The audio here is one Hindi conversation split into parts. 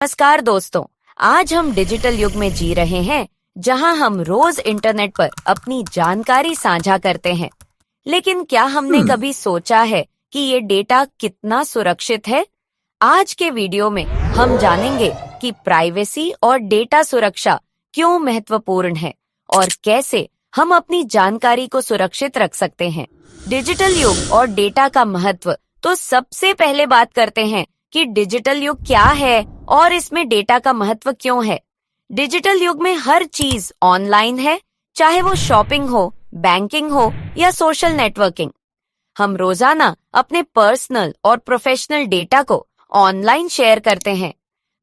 नमस्कार दोस्तों, आज हम डिजिटल युग में जी रहे हैं जहां हम रोज इंटरनेट पर अपनी जानकारी साझा करते हैं। लेकिन क्या हमने कभी सोचा है कि ये डेटा कितना सुरक्षित है? आज के वीडियो में हम जानेंगे कि प्राइवेसी और डेटा सुरक्षा क्यों महत्वपूर्ण है और कैसे हम अपनी जानकारी को सुरक्षित रख सकते हैं। डिजिटल युग और डेटा का महत्व। तो सबसे पहले बात करते हैं कि डिजिटल युग क्या है और इसमें डेटा का महत्व क्यों है। डिजिटल युग में हर चीज ऑनलाइन है, चाहे वो शॉपिंग हो, बैंकिंग हो या सोशल नेटवर्किंग। हम रोजाना अपने पर्सनल और प्रोफेशनल डेटा को ऑनलाइन शेयर करते हैं,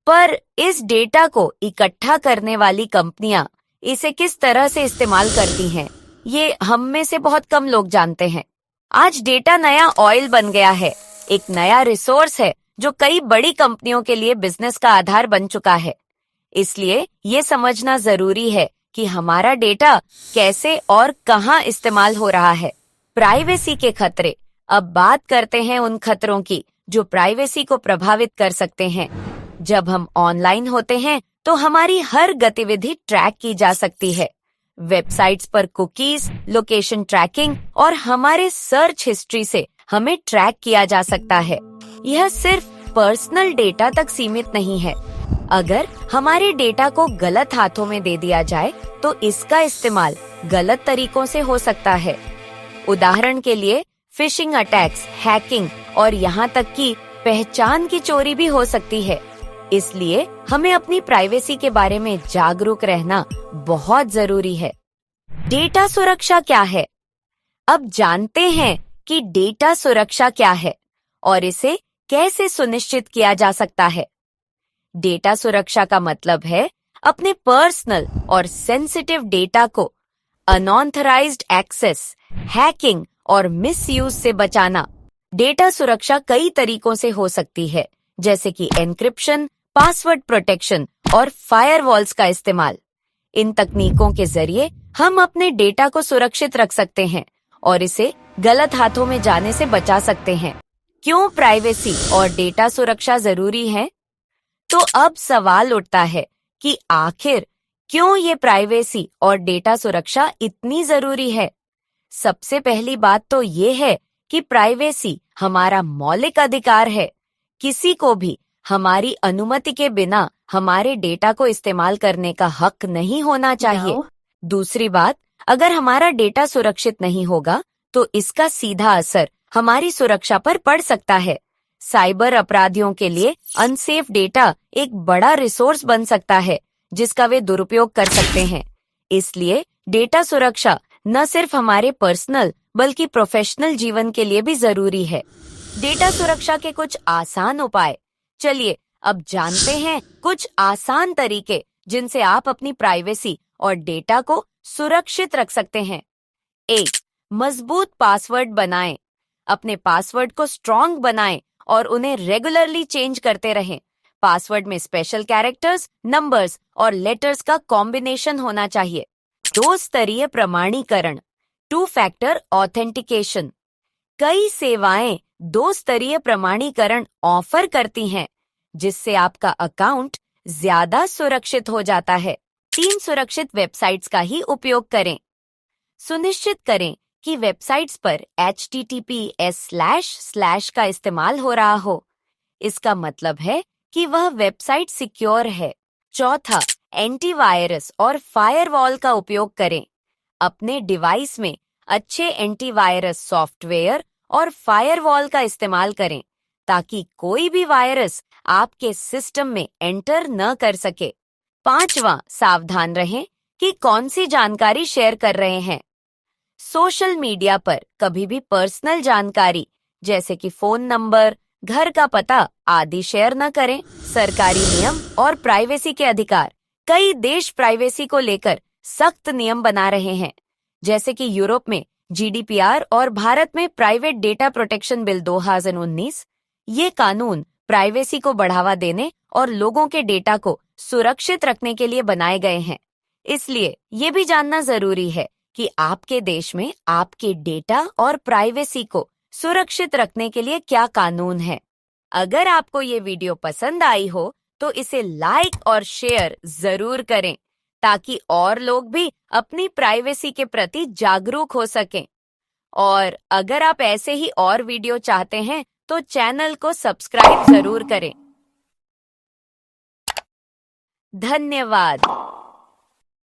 पर इस डेटा को इकट्ठा करने वाली कंपनियां इसे किस तरह से इस्तेमाल करती हैं, ये हम में से बहुत कम लोग जानते हैं। आज डेटा नया ऑयल बन गया है, एक नया रिसोर्स है जो कई बड़ी कंपनियों के लिए बिजनेस का आधार बन चुका है। इसलिए ये समझना जरूरी है कि हमारा डेटा कैसे और कहां इस्तेमाल हो रहा है। प्राइवेसी के खतरे। अब बात करते हैं उन खतरों की जो प्राइवेसी को प्रभावित कर सकते हैं। जब हम ऑनलाइन होते हैं तो हमारी हर गतिविधि ट्रैक की जा सकती है। वेबसाइट्स पर कुकीज, लोकेशन ट्रैकिंग और हमारे सर्च हिस्ट्री से हमें ट्रैक किया जा सकता है। यह सिर्फ पर्सनल डेटा तक सीमित नहीं है। अगर हमारे डेटा को गलत हाथों में दे दिया जाए तो इसका इस्तेमाल गलत तरीकों से हो सकता है। उदाहरण के लिए फिशिंग अटैक्स, हैकिंग और यहाँ तक कि पहचान की चोरी भी हो सकती है। इसलिए हमें अपनी प्राइवेसी के बारे में जागरूक रहना बहुत जरूरी है। डेटा सुरक्षा क्या है? अब जानते हैं कि डेटा सुरक्षा क्या है और इसे कैसे सुनिश्चित किया जा सकता है। डेटा सुरक्षा का मतलब है अपने पर्सनल और सेंसिटिव डेटा को अनऑथराइज्ड एक्सेस, हैकिंग और मिसयूज से बचाना। डेटा सुरक्षा कई तरीकों से हो सकती है, जैसे कि एन्क्रिप्शन, पासवर्ड प्रोटेक्शन और फायरवॉल्स का इस्तेमाल। इन तकनीकों के जरिए हम अपने डेटा को सुरक्षित रख सकते हैं और इसे गलत हाथों में जाने से बचा सकते हैं। क्यों प्राइवेसी और डेटा सुरक्षा जरूरी है? तो अब सवाल उठता है कि आखिर क्यों ये प्राइवेसी और डेटा सुरक्षा इतनी जरूरी है। सबसे पहली बात तो ये है कि प्राइवेसी हमारा मौलिक अधिकार है। किसी को भी हमारी अनुमति के बिना हमारे डेटा को इस्तेमाल करने का हक नहीं होना चाहिए। दूसरी बात, अगर हमारा डेटा सुरक्षित नहीं होगा तो इसका सीधा असर हमारी सुरक्षा पर पड़ सकता है। साइबर अपराधियों के लिए अनसेफ डेटा एक बड़ा रिसोर्स बन सकता है जिसका वे दुरुपयोग कर सकते हैं। इसलिए डेटा सुरक्षा न सिर्फ हमारे पर्सनल बल्कि प्रोफेशनल जीवन के लिए भी जरूरी है। डेटा सुरक्षा के कुछ आसान उपाय। चलिए अब जानते हैं कुछ आसान तरीके जिनसे आप अपनी प्राइवेसी और डेटा को सुरक्षित रख सकते हैं। 1. मजबूत पासवर्ड बनाएं। अपने पासवर्ड को स्ट्रॉन्ग बनाएं और उन्हें रेगुलरली चेंज करते रहें। पासवर्ड में स्पेशल कैरेक्टर्स, नंबर्स और लेटर्स का कॉम्बिनेशन होना चाहिए। 2 स्तरीय प्रमाणीकरण, 2 फैक्टर ऑथेंटिकेशन। कई सेवाएं 2 स्तरीय प्रमाणीकरण ऑफर करती हैं, जिससे आपका अकाउंट ज्यादा सुरक्षित हो जाता है। 3 सुरक्षित वेबसाइट्स का ही उपयोग करें। सुनिश्चित करें कि वेबसाइट्स पर https// का इस्तेमाल हो रहा हो। इसका मतलब है कि वह वेबसाइट सिक्योर है। 4. एंटीवायरस और फायरवॉल का उपयोग करें। अपने डिवाइस में अच्छे एंटीवायरस सॉफ्टवेयर और फायरवॉल का इस्तेमाल करें ताकि कोई भी वायरस आपके सिस्टम में एंटर न कर सके। 5. सावधान रहें कि कौन सी जानकारी शेयर कर रहे हैं। सोशल मीडिया पर कभी भी पर्सनल जानकारी जैसे कि फोन नंबर, घर का पता आदि शेयर न करें। सरकारी नियम और प्राइवेसी के अधिकार। कई देश प्राइवेसी को लेकर सख्त नियम बना रहे हैं, जैसे कि यूरोप में GDPR और भारत में प्राइवेट डेटा प्रोटेक्शन बिल 2019। ये कानून प्राइवेसी को बढ़ावा देने और लोगों के डेटा को सुरक्षित रखने के लिए बनाए गए हैं। इसलिए ये भी जानना जरूरी है कि आपके देश में आपके डेटा और प्राइवेसी को सुरक्षित रखने के लिए क्या कानून है। अगर आपको ये वीडियो पसंद आई हो तो इसे लाइक और शेयर जरूर करें ताकि और लोग भी अपनी प्राइवेसी के प्रति जागरूक हो सकें। और अगर आप ऐसे ही और वीडियो चाहते हैं तो चैनल को सब्सक्राइब जरूर करें। धन्यवाद।